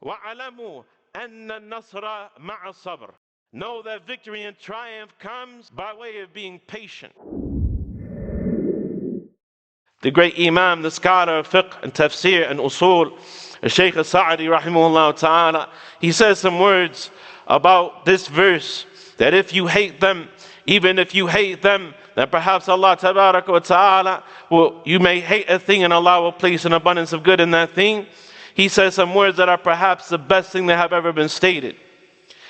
وَعَلَمُوا أَنَّ النَّصْرَ مَعَ الصَّبْرِ. Know that victory and triumph comes by way of being patient. The great Imam, the scholar of fiqh and tafsir and usul, Shaykh Sa'di rahimahullah ta'ala, he says some words about this verse, that if you hate them, even if you hate them, that perhaps Allah tabarak wa ta'ala, you may hate a thing and Allah will place an abundance of good in that thing. He says some words that are perhaps the best thing that have ever been stated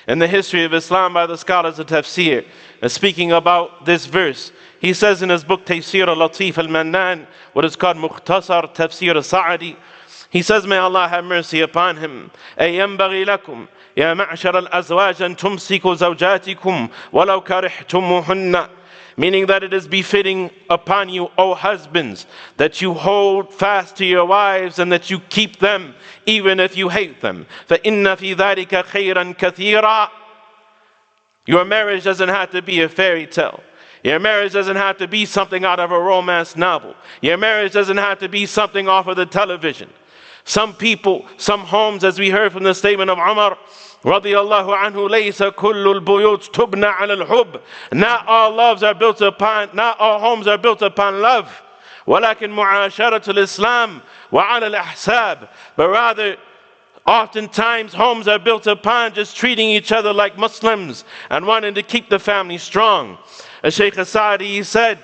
in the history of Islam by the scholars of tafsir. And speaking about this verse, he says in his book Tafsir al-Latif al-Mannan, what is called Mukhtasar Tafsir al-Sa'di, he says, may Allah have mercy upon him, أَيْ يَنْبَغِي لَكُمْ يَا مَعْشَرَ الْأَزْوَاجِ أَن تُمْسِكُوا زَوْجَاتِكُمْ وَلَوْ كَرِحْتُمُوهُنَّ. Meaning that it is befitting upon you, O husbands, that you hold fast to your wives and that you keep them even if you hate them. فَإِنَّ فِي ذَلِكَ خَيْرًا كَثِيرًا. Your marriage doesn't have to be a fairy tale. Your marriage doesn't have to be something out of a romance novel. Your marriage doesn't have to be something off of the television. Some people, some homes, as we heard from the statement of Umar radiyallahu anhu, laysa kullu al-buyut tubna ala al-hub. Not all homes are built upon love. Walakin mu'asharat al-Islam wa ala al-ahsab. But rather, oftentimes homes are built upon just treating each other like Muslims and wanting to keep the family strong. As Shaykh Sa'di said,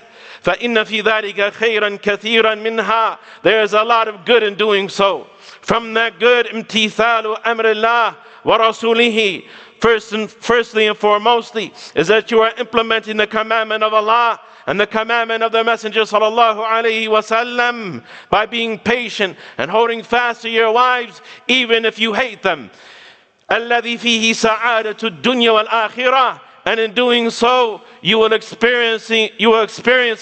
فَإِنَّ فِي ذَلِكَ خَيْرًا كَثِيرًا مِنْهَا. There is a lot of good in doing so. From that good, امتثال أمر الله ورسوله. Firstly and foremostly is that you are implementing the commandment of Allah and the commandment of the Messenger sallallahu alaihi wasallam by being patient and holding fast to your wives even if you hate them. الذي فيه سعادة الدنيا والآخرة. And in doing so, you will experience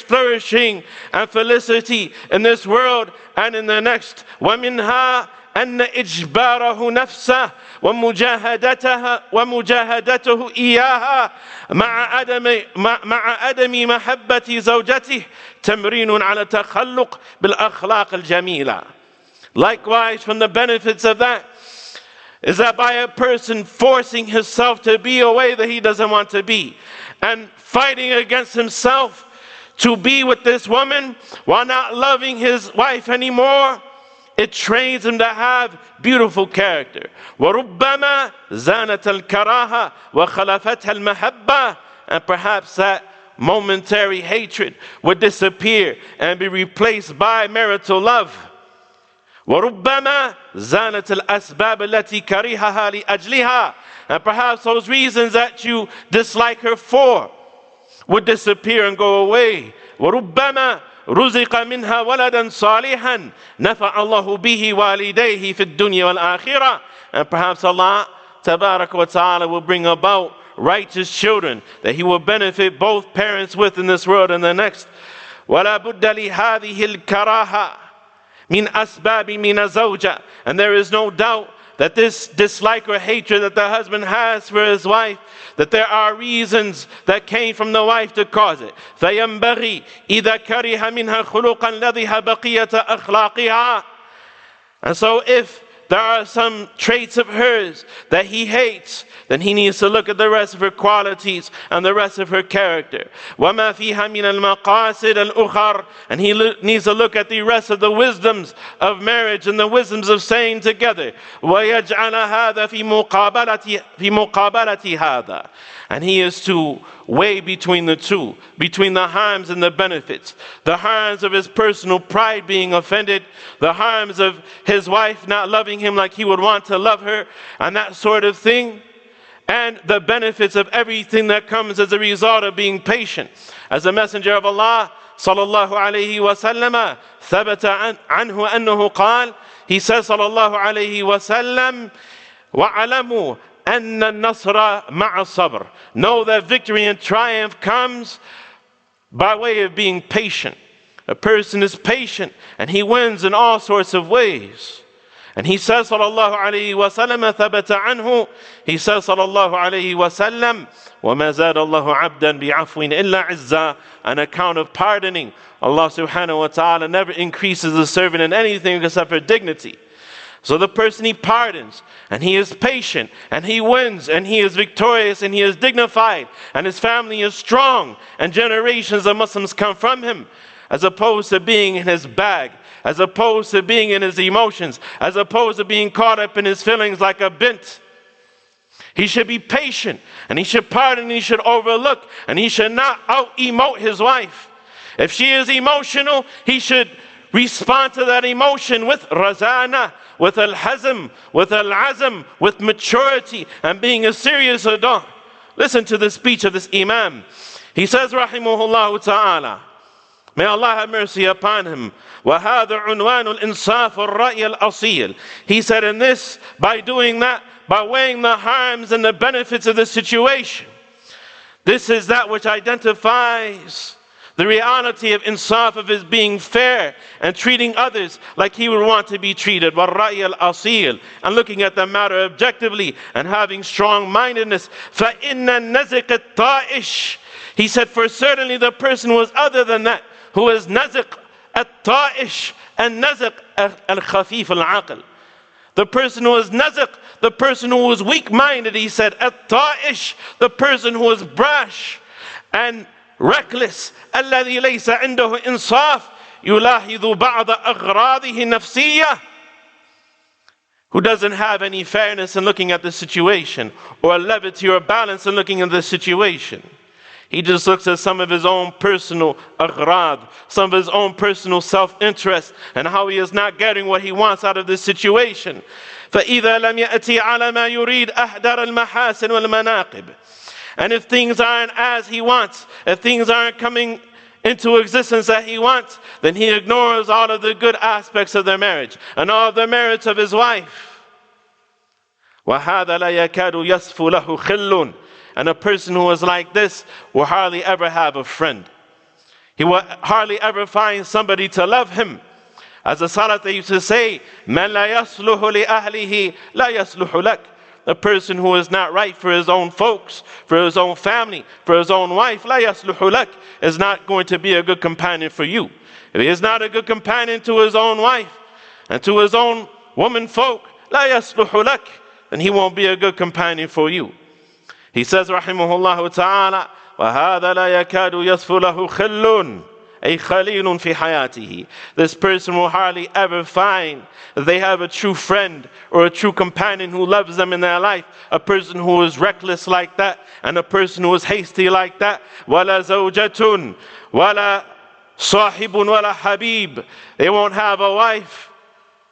flourishing and felicity in this world and in the next. وَمِنْهَا أَنَّ إِجْبَارَهُ نَفْسَهُ وَمُجَاهَدَتُهُ إِيَّاهَا مَعَ أَدَمِ مَحَبَّةِ زَوْجَتِهِ تَمْرِينٌ عَلَى التَّخَلُّقِ بِالْأَخْلَاقِ الْجَمِيلَةِ. Likewise, from the benefits of that, is that by a person forcing himself to be a way that he doesn't want to be and fighting against himself to be with this woman while not loving his wife anymore, it trains him to have beautiful character. وَرُبَّمَا زَانَتَ الْكَرَاهَةِ وَخَلَفَتْهَا الْمَحَبَّةِ. And perhaps that momentary hatred would disappear and be replaced by marital love. وَرُبَّمَا زَانَتِ الْأَسْبَابِ الَّتِي كَرِهَهَا لِأَجْلِهَا. And perhaps those reasons that you dislike her for would disappear and go away. وَرُبَّمَا رُزِقَ مِنْهَا وَلَدًا صَالِحًا نَفَعَ اللَّهُ بِهِ وَالِدَيْهِ فِي الدُّنْيَا وَالْآخِرَةِ. And perhaps Allah tabarak wa ta'ala will bring about righteous children that He will benefit both parents with in this world and the next. وَلَا بُدَّ لِهَذِهِ الْكَرَاهَةِ min asbabi min azawja. And there is no doubt that this dislike or hatred that the husband has for his wife, that there are reasons that came from the wife to cause it. فَيَنْبَغِي إِذَا كَرِهَ مِنْهَا خُلُقًا لَذِهَ بَقِيَّةَ أَخْلَاقِهَا. And so if there are some traits of hers that he hates, then he needs to look at the rest of her qualities and the rest of her character. وَمَا فِيهَا مِنَ الْمَقَاصِدِ الْأُخَرِ. And he needs to look at the rest of the wisdoms of marriage and the wisdoms of staying together. وَيَجْعَلَ هَذَا فِي مُقَابَلَةِ هَذَا. And he is to weigh between the two, between the harms and the benefits. The harms of his personal pride being offended, the harms of his wife not loving him like he would want to love her, and that sort of thing. And the benefits of everything that comes as a result of being patient. As the Messenger of Allah sallallahu alayhi wa sallam ثبت عنه أنه قال, he says sallallahu alayhi wa sallam, وَعَلَمُوا أَنَّ النَّصْرَ مَعَ الصَّبْرِ. Know that victory and triumph comes by way of being patient. A person is patient and he wins in all sorts of ways. And he says sallallahu alayhi wa sallam, ثبت عنه, he says sallallahu alayhi wa sallam, وَمَا زَادَ اللَّهُ عَبْدًا بِعَفْوٍ إِلَّا عِزًّا. An account of pardoning. Allah subhanahu wa ta'ala never increases the servant in anything except for dignity. So the person he pardons, and he is patient, and he wins, and he is victorious, and he is dignified, and his family is strong, and generations of Muslims come from him, as opposed to being in his bag, as opposed to being in his emotions, as opposed to being caught up in his feelings like a bint. He should be patient, and he should pardon, and he should overlook, and he should not out-emote his wife. If she is emotional, he should respond to that emotion with razana, with al-hazm, with al-azm, with maturity, and being a serious adult. Listen to the speech of this Imam. He says, rahimahullah ta'ala, may Allah have mercy upon him, وَهَذَا عُنْوَانُ الْإِنصَافُ الرَّأْيِ الْأَصِيلِ. He said in this, by doing that, by weighing the harms and the benefits of the situation, this is that which identifies the reality of insaf, of his being fair and treating others like he would want to be treated. وَالرَّأْيِ الْأَصِيلِ. And looking at the matter objectively and having strong-mindedness. فَإِنَّ النَّزِقَ الطَّائِشِ. He said, for certainly the person was other than that, who is naziq at-ta'ish and naziq al-khafif al-aql. The person who is naziq, the person who was weak-minded, he said, at-ta'ish, the person who is brash and reckless, الذي ليس عنده إنصاف يلاحظ بعض أغراضه النفسية, who doesn't have any fairness in looking at the situation, or levity or balance in looking at the situation. He just looks at some of his own personal aghrad, some of his own personal self-interest, and how he is not getting what he wants out of this situation. فإذا لم يأتي على ما يريد أحضر المحاسن والمناقب. And if things aren't as he wants, if things aren't coming into existence that he wants, then he ignores all of the good aspects of their marriage and all of the merits of his wife. وَهَذَا لَا يَكَادُ يَصْفُ لَهُ خِلٌّ. And a person who is like this will hardly ever have a friend. He will hardly ever find somebody to love him. As the Salaf, they used to say, مَنْ لَا يَصْلُحُ لِأَهْلِهِ لَا يَصْلُحُ لَكَ. A person who is not right for his own folks, for his own family, for his own wife, لا يصلح لك, is not going to be a good companion for you. If he is not a good companion to his own wife and to his own woman folk, لا يصلح لك, then he won't be a good companion for you. He says, rahimahullah ta'ala, وَهَذَا لَا يَكَادُ يَصْفُ لَهُ خِلٌّ أي خليل في حياته. This person will hardly ever find that they have a true friend or a true companion who loves them in their life. A person who is reckless like that, and a person who is hasty like that. وَلَا زَوْجَةٌ وَلَا صَاحِبٌ وَلَا حَبِيبٌ. They won't have a wife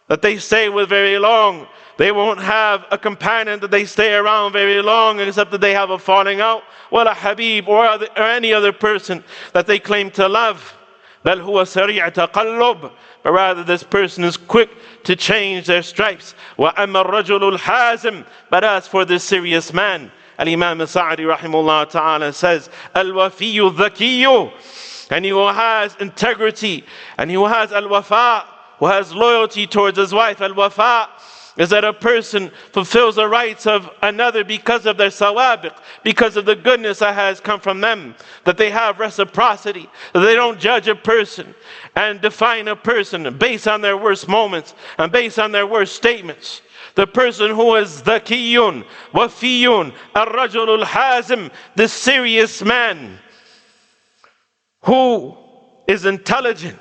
that they stay with very long. They won't have a companion that they stay around very long, except that they have a falling out. وَلَا حَبِيبٌ, or any other person that they claim to love. بل هو سريع تقلب, but rather this person is quick to change their stripes. وأما الرجل الحازم, but as for this serious man, Al-Imam Sa'di rahimahullah ta'ala says, الوفي الذكي, and he who has integrity, and he who has al-wafa, who has loyalty towards his wife. Al-wafa is that a person fulfills the rights of another because of their sawabiq, because of the goodness that has come from them, that they have reciprocity, that they don't judge a person and define a person based on their worst moments and based on their worst statements. The person who is dhakiyun, wafiyun, ar-rajul al-hazim, the serious man who is intelligent,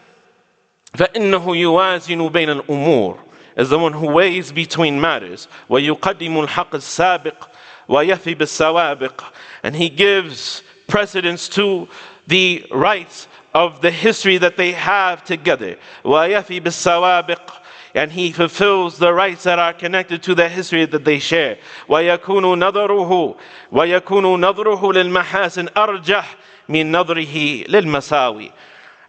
فَإِنَّهُ يُوَازِنُ بَيْنَ الْأُمُورِ, is the one who weighs between matters. وَيُقَدِّمُ الْحَقِّ السَّابِقِ وَيَفِي بِالسَّوَابِقِ, and he gives precedence to the rights of the history that they have together. وَيَفِي بِالسَّوَابِقِ, and he fulfills the rights that are connected to the history that they share. وَيَكُونُ نَظَرُهُ لِلْمَحَاسِنِ أَرْجَحْ مِنْ نَظْرِهِ لِلْمَسَاوِي,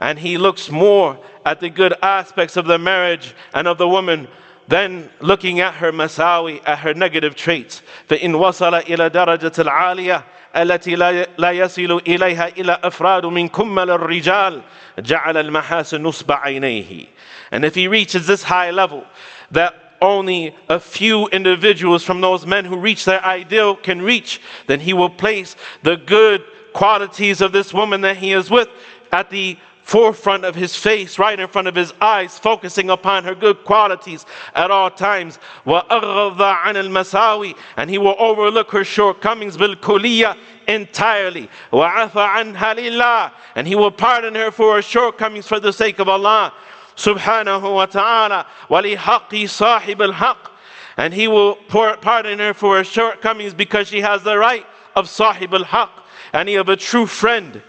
and he looks more at the good aspects of the marriage and of the woman than looking at her masawi, at her negative traits. فَإِنْ وَصَلَ إِلَى دَرَجَةِ الْعَالِيَةِ التي لا يصل إليها إلا أفراد من كمل الرجال جعل المحاسن نصب عينيه. And if he reaches this high level that only a few individuals from those men who reach their ideal can reach, then he will place the good qualities of this woman that he is with at the forefront of his face, right in front of his eyes, focusing upon her good qualities at all times. وَأَغْضَ عَنِ الْمَسَاوِي, and he will overlook her shortcomings بِالْكُلِيَّةِ, entirely. وَعَفَ عَنْهَا لِلَّهِ, and he will pardon her for her shortcomings for the sake of Allah subhanahu wa ta'ala. وَلِحَقِّ صَاحِبِ الْحَقِّ, and he will pardon her for her shortcomings because she has the right of Sahib al-Haq, and he of a true friend.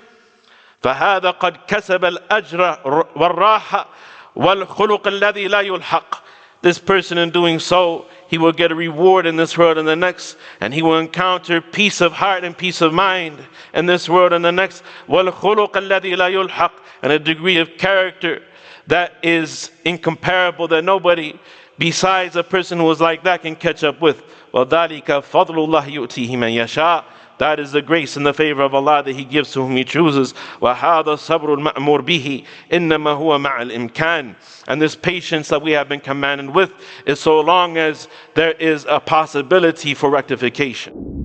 فَهَذَا قَدْ كَسَبَ الْأَجْرَ وَالرَّاحَةَ وَالْخُلُقَ الَّذِي لَا يُلْحَقُ. This person, in doing so, he will get a reward in this world and the next, and he will encounter peace of heart and peace of mind in this world and the next. وَالْخُلُقَ الَّذِي لَا يُلْحَقُ, and a degree of character that is incomparable, that nobody besides a person who is like that can catch up with. وَذَلِكَ فَضْلُ اللَّهِ يُؤْتِيهِ مَنْ يَشَاءُ, that is the grace and the favor of Allah that He gives to whom He chooses. وَهَذَا الصَّبْرُ الْمَأْمُورُ بِهِ إِنَّمَا هُوَ مَعَ الْإِمْكَانِ, and this patience that we have been commanded with is so long as there is a possibility for rectification.